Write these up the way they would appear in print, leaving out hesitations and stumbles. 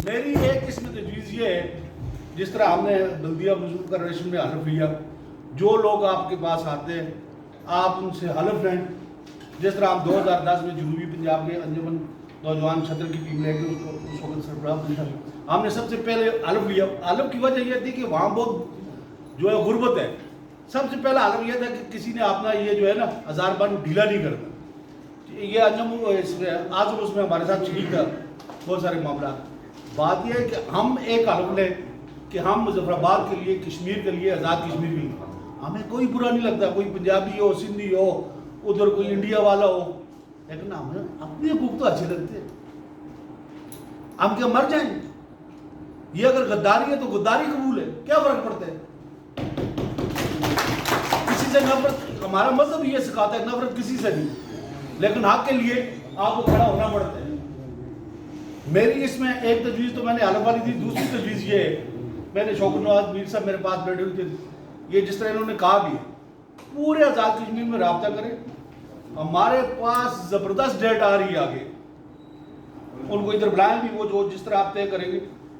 میری ایک اس میں تجویز یہ ہے، جس طرح ہم نے بلدیہ کارپوریشن میں حلف لیا، جو لوگ آپ کے پاس آتے ہیں آپ ان سے حلف لیں. جس طرح ہم 2010 میں جنوبی پنجاب کے انجمن نوجوان چھتر کی ٹیم لے کے اس وقت سربراہ تھا، ہم نے سب سے پہلے حلف لیا. حلف کی وجہ یہ تھی کہ وہاں بہت جو ہے غربت ہے. سب سے پہلا حلف یہ تھا کہ کسی نے اپنا یہ جو ہے نا ہزار بان ڈھیلا نہیں کرنا. یہ آج اس میں ہمارے ساتھ شریک تھا بہت سارے معاملات. بات یہ ہے کہ ہم ایک حلف لیں کہ ہم مظفر آباد کے لیے، کشمیر کے لیے، آزاد کشمیر کے لیے، ہمیں کوئی برا نہیں لگتا، کوئی پنجابی ہو، سندھی ہو، ادھر کوئی انڈیا والا ہو، لیکن ہمیں اپنے حقوق تو اچھے لگتے ہیں. ہم کیا مر جائیں؟ یہ اگر غداری ہے تو غداری قبول ہے، کیا فرق پڑتا ہے؟ کسی سے نفرت، ہمارا مذہب یہ سکھاتا ہے نفرت کسی سے نہیں، لیکن حق کے لیے آپ کو کھڑا ہونا پڑتا ہے. میری اس میں ایک تجویز تو میں نے حلف والی دی. دوسری تجویز یہ ہے، میں نے شوکت نواز میر صاحب میرے پاس بیٹھے ہوئے تھے، یہ جس طرح انہوں نے کہا بھی ہے پورے آزاد کشمیر میں رابطہ کریں. ہمارے پاس زبردست ڈیٹ آ رہی ہے آگے، ان کو ادھر بلائیں بھی، وہ جو جس طرح آپ طے کریں گے.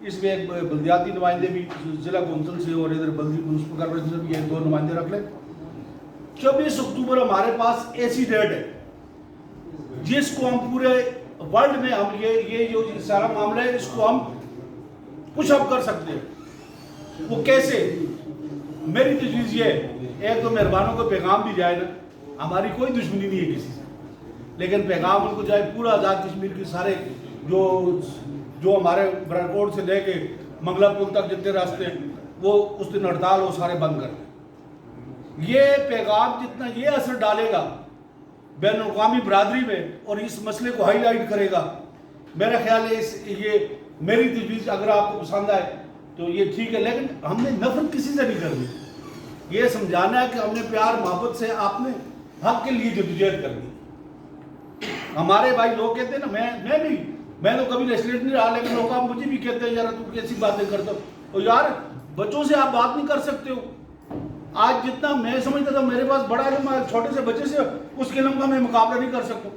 اس میں ایک بلدیاتی نمائندے بھی ضلع کونسل سے اور ادھر بلدی میونسپل کارپوریشن سے بھی ایک 2 نمائندے رکھ لیں. 24 اکتوبر ہمارے پاس ایسی ڈیٹ ہے جس کو ہم پورے ورلڈ میں ہم یہ جو سارا معاملہ ہے اس کو ہم پش اپ کر سکتے ہیں. وہ کیسے؟ میری تجویز یہ ہے، ایک تو مہربانوں کو پیغام بھی جائے نا، ہماری کوئی دشمنی نہیں ہے کسی سے، لیکن پیغام ان کو جائے پورا آزاد کشمیر کے سارے جو ہمارے براکوٹ سے لے کے منگلا پل تک جتنے راستے ہیں وہ اس دن ہڑتال وہ سارے بند کر دیں. یہ پیغام جتنا یہ اثر ڈالے گا بین الاقوامی برادری میں اور اس مسئلے کو ہائی لائٹ کرے گا، میرا خیال ہے یہ میری تجویز اگر آپ کو پسند آئے تو یہ ٹھیک ہے. لیکن ہم نے نفرت کسی سے نہیں کرنی، یہ سمجھانا ہے کہ ہم نے پیار محبت سے آپ نے حق کے لیے جدوجہد کرنی. ہمارے بھائی لوگ کہتے ہیں نا، میں تو کبھی لیجسلیٹر نہیں رہا، لیکن لوگ آپ مجھے بھی کہتے ہیں یار تم کیسی باتیں کرتا ہو. اور یار بچوں سے آپ بات نہیں کر سکتے ہو. آج جتنا میں سمجھتا تھا میرے پاس بڑا علم ہے، چھوٹے سے بچے سے اس کے علم کا میں مقابلہ نہیں کر سکتا.